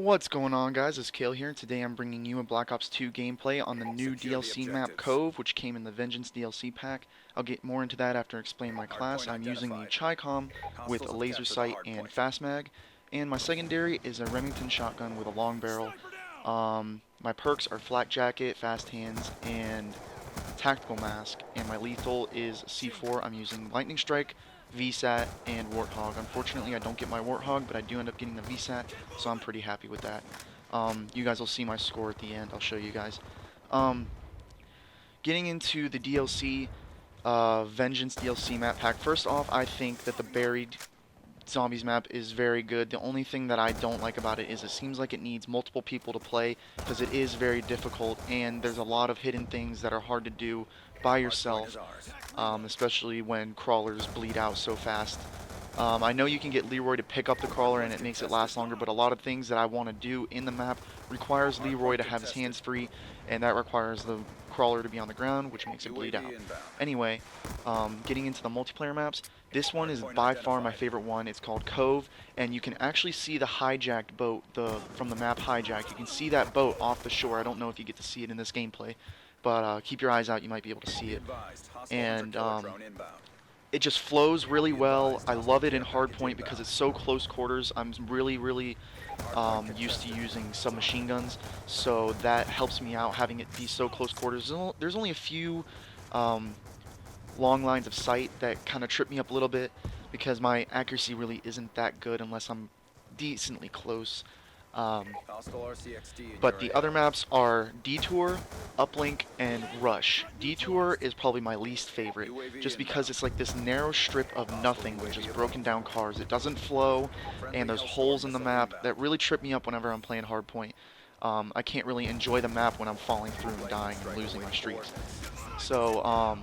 What's going on, guys? It's Kale here. Today I'm bringing you a Black Ops 2 gameplay on the new DLC map Cove, which came in the Vengeance DLC pack. I'll get more into that after I explain my class. I'm using the Chi-Com with a laser sight and fast mag, and my secondary is a Remington shotgun with a long barrel. My perks are Flak Jacket, Fast Hands, and Tactical Mask, and my lethal is C4. I'm using Lightning Strike, VSAT, and Warthog. Unfortunately, I don't get my Warthog, but I do end up getting the VSAT, so I'm pretty happy with that. You guys will see my score at the end. I'll show you guys. Um, Getting into the DLC, Vengeance DLC map pack. First off, I think that the Buried Zombies map is very good. The only thing that I don't like about it is it seems like it needs multiple people to play because it is very difficult and there's a lot of hidden things that are hard to do by yourself, especially when crawlers bleed out so fast. I know you can get Leroy to pick up the crawler and it makes it last longer, but a lot of things that I want to do in the map requires Leroy to have his hands free, and that requires the crawler to be on the ground, which makes it bleed out. Anyway, getting into the multiplayer maps, this one is by far my favorite one. It's called Cove, and you can actually see the hijacked boat from the map Hijack. You can see that boat off the shore. I don't know if you get to see it in this gameplay, but keep your eyes out. You might be able to see it. And it just flows really well. I love it in hardpoint because it's so close quarters. I'm really used to using submachine guns, so that helps me out having it be so close quarters. There's only a few long lines of sight that kind of trip me up a little bit because my accuracy really isn't that good unless I'm decently close. But the other maps are Detour, Uplink, and Rush. Detour is probably my least favorite, just because it's like this narrow strip of nothing with just broken down cars. It doesn't flow, and there's holes in the map that really trip me up whenever I'm playing hardpoint. I can't really enjoy the map when I'm falling through and dying and losing my streaks. So,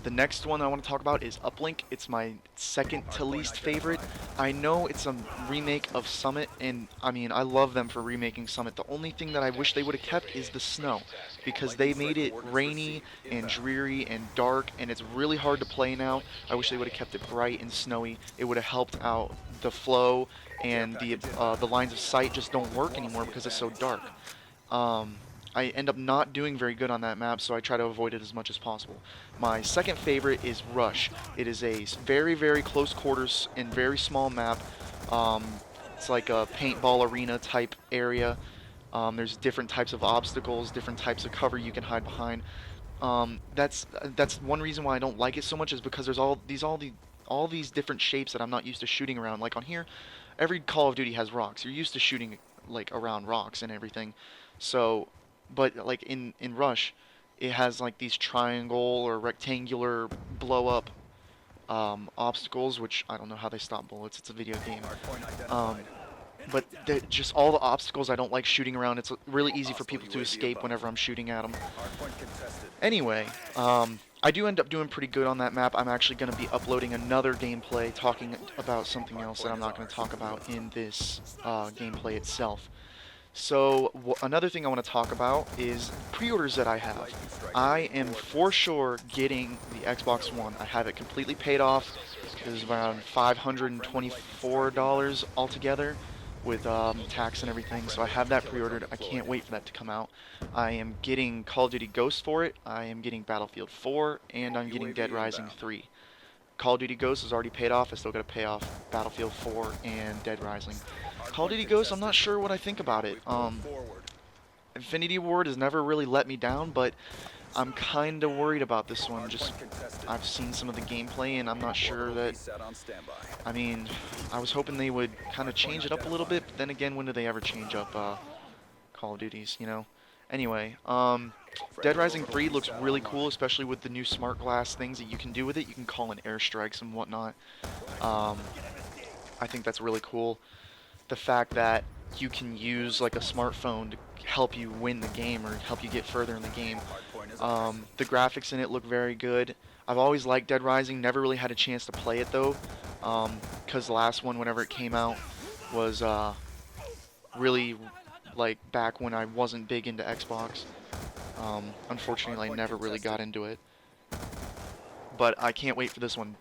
the next one I want to talk about is Uplink. It's my second to least favorite. I know it's a remake of Summit, and I mean, I love them for remaking Summit. The only thing that I wish they would have kept is the snow, because they made it rainy and dreary and dark, and it's really hard to play now. I wish they would have kept it bright and snowy. It would have helped out the flow, and the lines of sight just don't work anymore because it's so dark. I end up not doing very good on that map, so I try to avoid it as much as possible. My second favorite is Rush. It is a very close quarters and very small map. It's like a paintball arena type area. There's different types of obstacles, different types of cover you can hide behind. That's one reason why I don't like it so much is because there's all these different shapes that I'm not used to shooting around. Like on here, every Call of Duty has rocks. You're used to shooting like around rocks and everything. So but like in Rush, it has like these triangle or rectangular blow up obstacles, which I don't know how they stop bullets. It's a video game. Um, but just all the obstacles I don't like shooting around. It's really easy for people to escape whenever I'm shooting at them. Anyway, I do end up doing pretty good on that map. I'm actually going to be uploading another gameplay talking about something else that I'm not going to talk about in this gameplay itself. So another thing I want to talk about is pre-orders that I have. I am for sure getting the Xbox One. I have it completely paid off. It was around $524 altogether with tax and everything. So I have that pre-ordered. I can't wait for that to come out. I am getting Call of Duty Ghosts for it. I am getting Battlefield 4, and I'm getting Dead Rising 3. Call of Duty Ghosts is already paid off. I still got to pay off Battlefield 4 and Dead Rising. Call of Duty Ghosts, I'm not sure what I think about it. Infinity Ward has never really let me down, but I'm kind of worried about this one. Just I've seen some of the gameplay, and I'm not sure that. I mean, I was hoping they would kind of change it up a little bit, but then again, when do they ever change up Call of Duties? You know. Anyway, Dead Rising 3 looks really cool, especially with the new smart glass things that you can do with it. You can call in airstrikes and whatnot. I think that's really cool. The fact that you can use like a smartphone to help you win the game or help you get further in the game. The graphics in it look very good. I've always liked Dead Rising, never really had a chance to play it though, because the last one, whenever it came out, was really like back when I wasn't big into Xbox. Unfortunately, I never really got into it. But I can't wait for this one.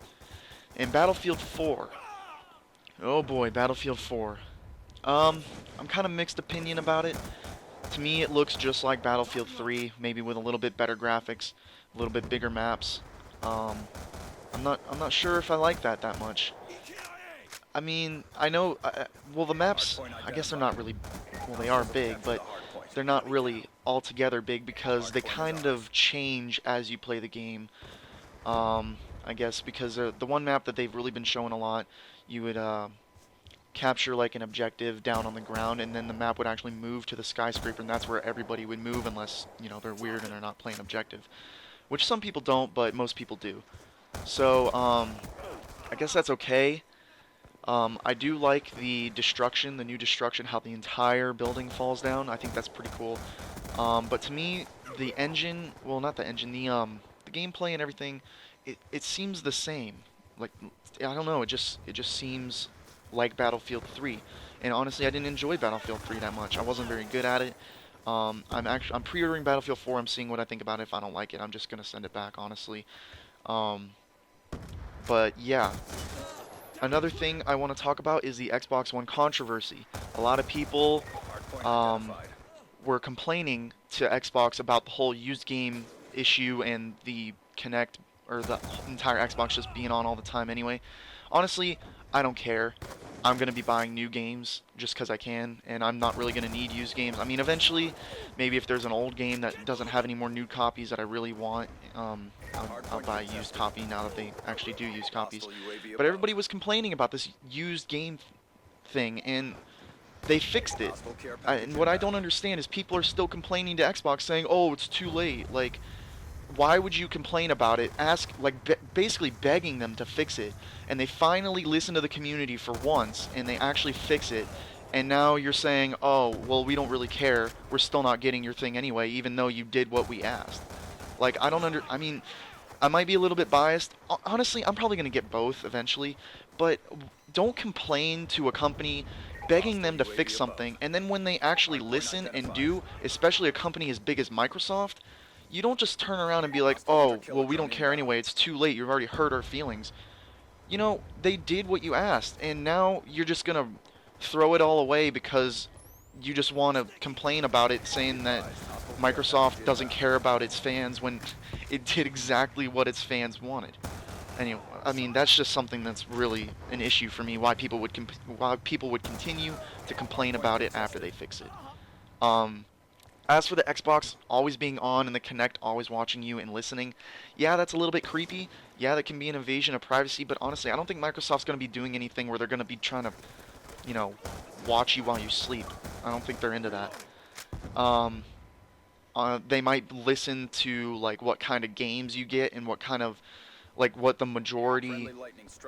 And Battlefield 4. Oh boy, Battlefield 4. I'm kind of mixed opinion about it. To me, it looks just like Battlefield 3, maybe with a little bit better graphics, a little bit bigger maps. Um, I'm not sure if I like that much. I mean, I know, well, the maps, I guess they're not really, well, they are big, but they're not really altogether big because they kind of change as you play the game. I guess because the one map that they've really been showing a lot, you would capture like an objective down on the ground, and then the map would actually move to the skyscraper, and that's where everybody would move unless, you know, they're weird and they're not playing objective, which some people don't, but most people do. So, I guess that's okay. I do like the destruction, the new destruction, how the entire building falls down. I think that's pretty cool. But to me, the engine, well, not the engine, the gameplay and everything, it seems the same. Like, I don't know, it just seems like Battlefield 3. And honestly, I didn't enjoy Battlefield 3 that much. I wasn't very good at it. I'm pre-ordering Battlefield 4. I'm seeing what I think about it. If I don't like it, I'm just gonna send it back, honestly. Um, but yeah, another thing I want to talk about is the Xbox One controversy. A lot of people um, were complaining to Xbox about the whole used game issue and the Kinect, or the entire Xbox just being on all the time anyway. Honestly, I don't care. I'm going to be buying new games just because I can, and I'm not really going to need used games. I mean, eventually, maybe if there's an old game that doesn't have any more new copies that I really want, I'll buy a used copy now that they actually do use copies. But everybody was complaining about this used game thing, and they fixed it. And what I don't understand is people are still complaining to Xbox saying, "Oh, it's too late." Like, why would you complain about it? Ask, like, basically begging them to fix it. And they finally listen to the community for once, and they actually fix it. And now you're saying, "Oh, well, we don't really care. We're still not getting your thing anyway, even though you did what we asked." Like, I mean, I might be a little bit biased. Honestly, I'm probably going to get both eventually, but don't complain to a company begging them to fix something, and then when they actually listen and do, especially a company as big as Microsoft, you don't just turn around and be like, "Oh, well, we don't care anyway. It's too late. You've already hurt our feelings." You know, they did what you asked, and now you're just going to throw it all away because you just want to complain about it, saying that Microsoft doesn't care about its fans when it did exactly what its fans wanted. Anyway, I mean, that's just something that's really an issue for me. Why people would continue to complain about it after they fix it. Um, as for the Xbox always being on and the Kinect always watching you and listening, yeah, that's a little bit creepy. Yeah, that can be an invasion of privacy. But honestly, I don't think Microsoft's going to be doing anything where they're going to be trying to, you know, watch you while you sleep. I don't think they're into that. Um, they might listen to like what kind of games you get and what kind of, like, what the majority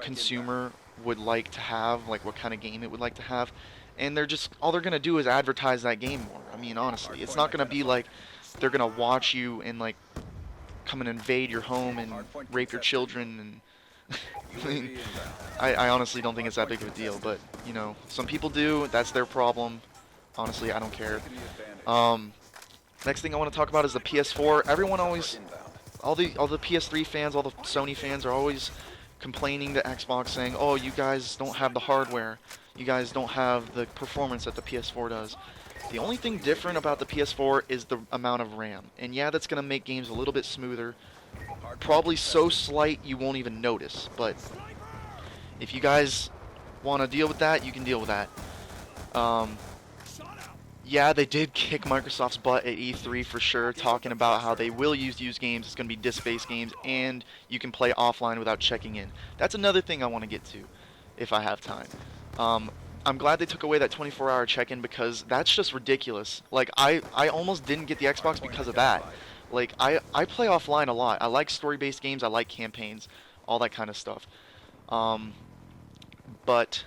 consumer would like to have, like what kind of game it would like to have, and they're just, all they're gonna do is advertise that game more. I mean, honestly, it's not gonna be like they're gonna watch you and like come and invade your home and rape your children and I mean, I honestly don't think it's that big of a deal, but you know, some people do. That's their problem. Honestly, I don't care. Um, Next thing I want to talk about is the PS4. Everyone always, all the PS3 fans, all the Sony fans are always complaining to Xbox saying, "Oh, you guys don't have the hardware. You guys don't have the performance that the PS4 does." The only thing different about the PS4 is the amount of RAM. And yeah, that's going to make games a little bit smoother. Probably so slight you won't even notice. But if you guys want to deal with that, you can deal with that. Um, Yeah, they did kick Microsoft's butt at E3 for sure, talking about how they will use used games, it's going to be disc-based games, and you can play offline without checking in. That's another thing I want to get to, if I have time. Um, I'm glad they took away that 24-hour check-in because that's just ridiculous. Like, I almost didn't get the Xbox because of that. Like, I play offline a lot. I like story-based games, I like campaigns, all that kind of stuff. Um, but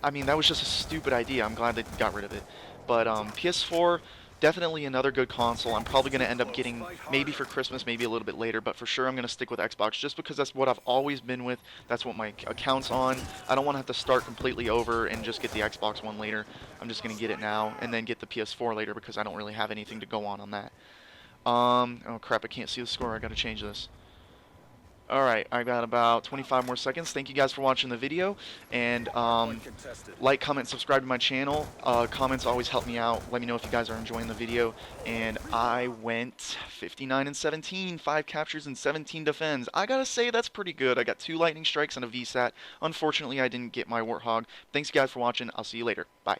I mean, that was just a stupid idea. I'm glad they got rid of it. But PS4, definitely another good console. I'm probably going to end up getting maybe for Christmas, maybe a little bit later, but for sure I'm going to stick with Xbox just because that's what I've always been with. That's what my account's on. I don't want to have to start completely over and just get the Xbox One later. I'm just going to get it now and then get the PS4 later because I don't really have anything to go on that. Oh crap, I can't see the score. I got to change this. Alright, I got about 25 more seconds. Thank you guys for watching the video, and like, comment, subscribe to my channel. Comments always help me out. Let me know if you guys are enjoying the video. And I went 59 and 17, 5 captures and 17 defends. I gotta say, that's pretty good. I got 2 lightning strikes and a VSAT. Unfortunately, I didn't get my Warthog. Thanks guys for watching. I'll see you later. Bye.